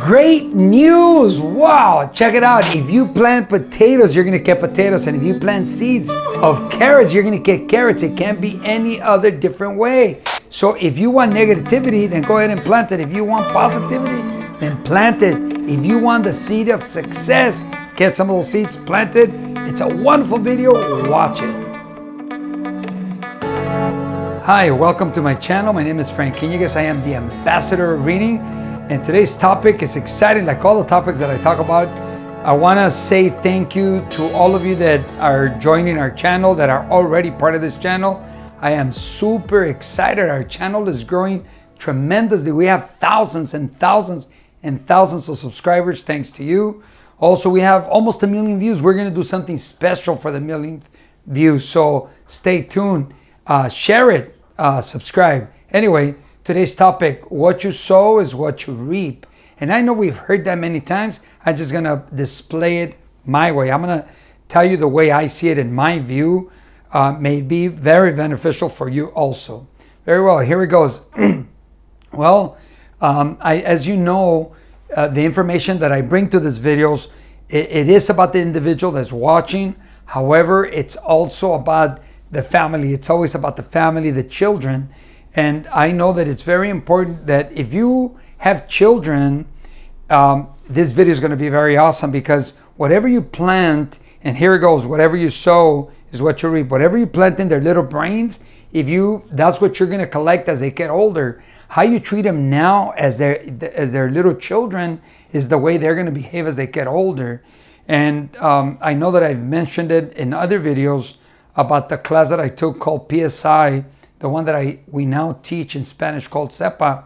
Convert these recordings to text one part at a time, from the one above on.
Great news! Wow, check it out. If you plant potatoes, you're gonna get potatoes. And if you plant seeds of carrots, you're gonna get carrots. It can't be any other different way. So if you want negativity, then go ahead and plant it. If you want positivity, then plant it. If you want the seed of success, get some of those seeds planted. It's a wonderful video, watch it. Hi, welcome to my channel. My name is Frank Iniguez. I am the ambassador of reading. And today's topic is exciting, like all the topics that I talk about. I want to say thank you to all of you that are joining our channel, that are already part of this channel. I am super excited. Our channel is growing tremendously. We have thousands and thousands and thousands of subscribers thanks to you. Also, we have almost 1 million views. We're going to do something special for the 1 millionth view. So stay tuned, share it, subscribe. Anyway, today's topic, what you sow is what you reap. And I know we've heard that many times. I'm just going to display it my way. I'm going to tell you the way I see it in my view. May be very beneficial for you also. Very well, here it goes. Well, as you know, the information that I bring to these videos, it is about the individual that's watching. However, it's also about the family. It's always about the family, the children. And I know that it's very important that if you have children, this video is going to be very awesome, because whatever you plant, and here it goes, whatever you sow is what you reap. Whatever you plant in their little brains, that's what you're going to collect as they get older. How you treat them now as their little children is the way they're going to behave as they get older. And I know that I've mentioned it in other videos about the class that I took called PSI, the one that we now teach in Spanish called CEPA.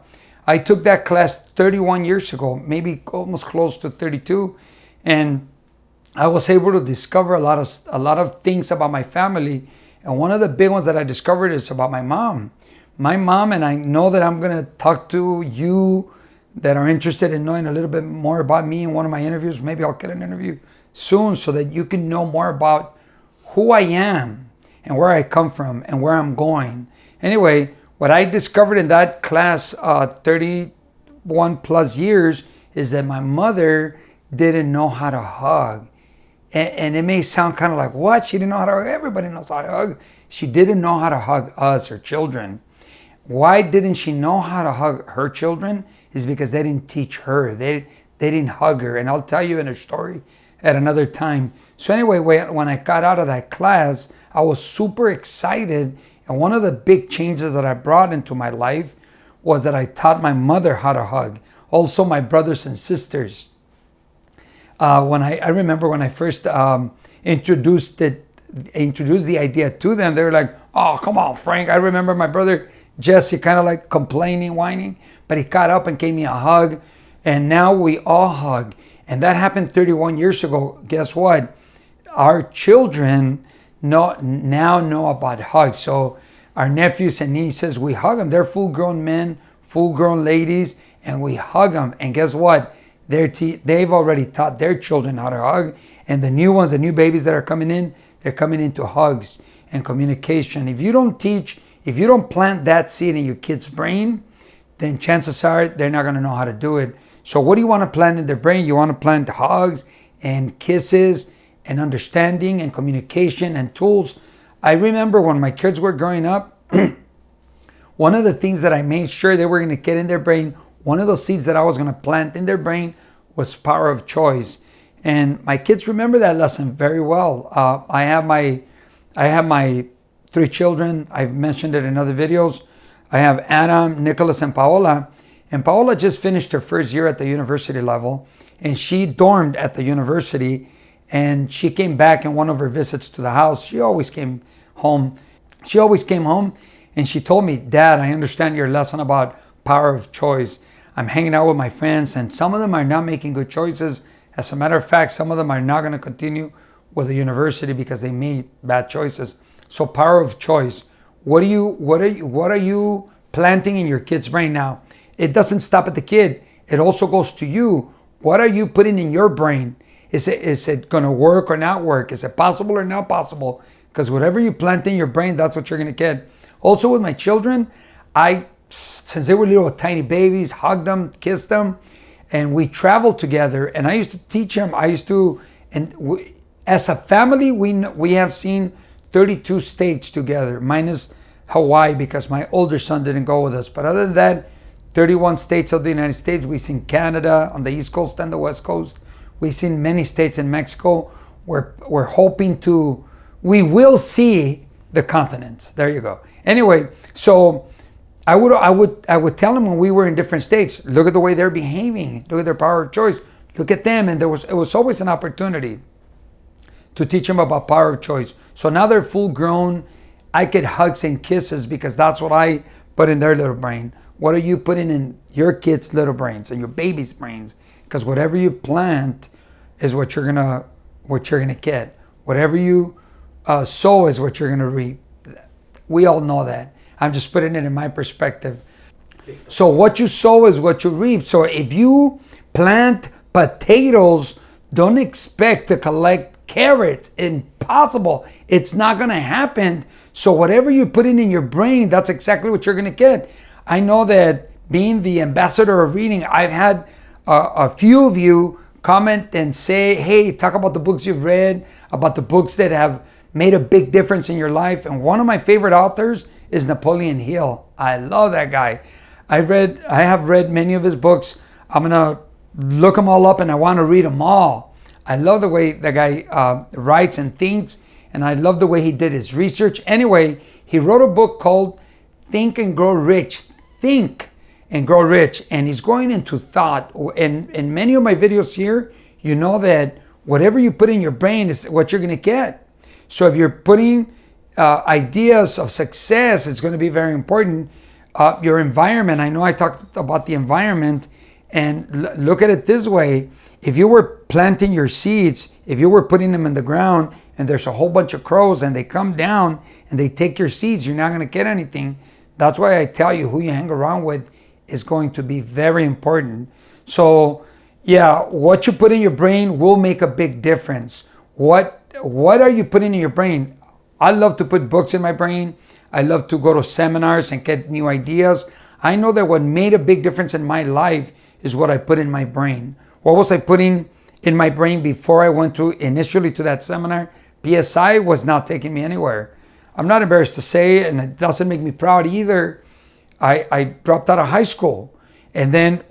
I took that class 31 years ago, maybe almost close to 32. And I was able to discover a lot of things about my family. And one of the big ones that I discovered is about my mom. My mom, and I know that I'm gonna talk to you that are interested in knowing a little bit more about me in one of my interviews. Maybe I'll get an interview soon so that you can know more about who I am and where I come from and where I'm going. Anyway, what I discovered in that class 31 plus years is that my mother didn't know how to hug. And it may sound kind of like, what? She didn't know how to hug? Everybody knows how to hug. She didn't know how to hug us, her children. Why didn't she know how to hug her children? Is because they didn't teach her. They didn't hug her. And I'll tell you in a story at another time. So anyway, when I got out of that class, I was super excited. And one of the big changes that I brought into my life was that I taught my mother how to hug. Also my brothers and sisters. I remember when I first introduced the idea to them, they were like, oh, come on, Frank. I remember my brother Jesse kind of like complaining, whining, but he got up and gave me a hug. And now we all hug. And that happened 31 years ago. Guess what? Our children now know about hugs. So our nephews and nieces, we hug them. They're full-grown men, full-grown ladies, and we hug them. And guess what? They've already taught their children how to hug. And the new ones, the new babies that are coming in, they're coming into hugs and communication. If you don't plant that seed in your kid's brain, then chances are they're not going to know how to do it. So what do you want to plant in their brain? You want to plant hugs and kisses and understanding and communication and tools. I remember when my kids were growing up, one of the things that I made sure they were going to get in their brain, one of those seeds that I was going to plant in their brain was power of choice. And my kids remember that lesson very well. I have my 3 children. I've mentioned it in other videos. I have Adam, Nicholas, and Paola. And Paola just finished her first year at the university level. And she dormed at the university. And she came back in one of her visits to the house. She always came home. And she told me, Dad, I understand your lesson about power of choice. I'm hanging out with my friends, and some of them are not making good choices. As a matter of fact, some of them are not going to continue with the university because they made bad choices. So power of choice. What are you planting in your kid's brain now? It doesn't stop at the kid. It also goes to you. What are you putting in your brain? Is it going to work or not work? Is it possible or not possible? Because whatever you plant in your brain, that's what you're going to get. Also with my children, since they were little tiny babies, hugged them, kissed them. and we traveled together. And I used to teach him. As a family, we have seen 32 states together, minus Hawaii because my older son didn't go with us. But other than that, 31 states of the United States. We've seen Canada on the East Coast and the West Coast. We've seen many states in Mexico. We're hoping we will see the continents. There you go. Anyway, so I would tell them when we were in different states, look at the way they're behaving, look at their power of choice, look at them. And it was always an opportunity to teach them about power of choice. So now they're full grown. I get hugs and kisses because that's what I put in their little brain. What are you putting in your kids' little brains and your baby's brains? Because whatever you plant is what you're gonna get. Whatever you sow is what you're gonna reap. We all know that. I'm just putting it in my perspective. So what you sow is what you reap. So if you plant potatoes, don't expect to collect carrots. Impossible. It's not gonna happen. So whatever you put in your brain, that's exactly what you're gonna get. I know that being the ambassador of reading, I've had a few of you comment and say, hey, talk about the books you've read, about the books that have made a big difference in your life. And one of my favorite authors is Napoleon Hill. I love that guy. I have read many of his books. I'm gonna look them all up and I want to read them all. I love the way the guy writes and thinks, and I love the way he did his research. Anyway, he wrote a book called Think and Grow Rich. Think and Grow Rich. And he's going into thought. And in many of my videos here, you know that whatever you put in your brain is what you're going to get. So if you're putting ideas of success, it's going to be very important. Your environment, I know I talked about the environment, and look at it this way. If you were planting your seeds, if you were putting them in the ground and there's a whole bunch of crows and they come down and they take your seeds, you're not going to get anything. That's why I tell you who you hang around with is going to be very important. So yeah, what you put in your brain will make a big difference. What are you putting in your brain? I love to put books in my brain. I love to go to seminars and get new ideas. I know that what made a big difference in my life is what I put in my brain. What was I putting in my brain before I went initially to that seminar? PSI was not taking me anywhere. I'm not embarrassed to say, and it doesn't make me proud either, I dropped out of high school. And then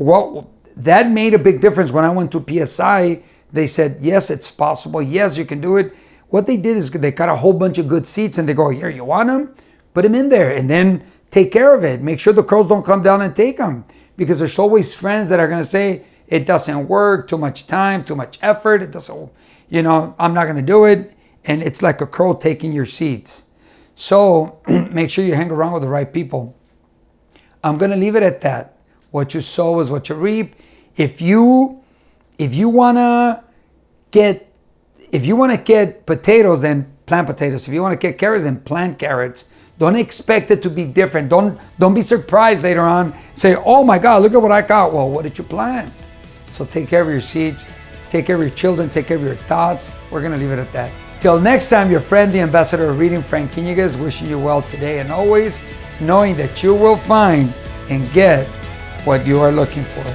that made a big difference. When I went to PSI, they said, yes, it's possible. Yes, you can do it. What they did is they got a whole bunch of good seats and they go, here, you want them? Put them in there and then take care of it. Make sure the crows don't come down and take them. Because there's always friends that are going to say, it doesn't work, too much time, too much effort. It doesn't, I'm not going to do it. And it's like a crow taking your seats. So make sure you hang around with the right people. I'm going to leave it at that. What you sow is what you reap. If you want to get potatoes, then plant potatoes. If you want to get carrots, then plant carrots. Don't expect it to be different. Don't be surprised later on. Say, oh my God, look at what I got. Well, what did you plant? So take care of your seeds. Take care of your children. Take care of your thoughts. We're going to leave it at that. Till next time, your friend, the ambassador of reading, Frank Iniguez, wishing you well today and always, knowing that you will find and get what you are looking for.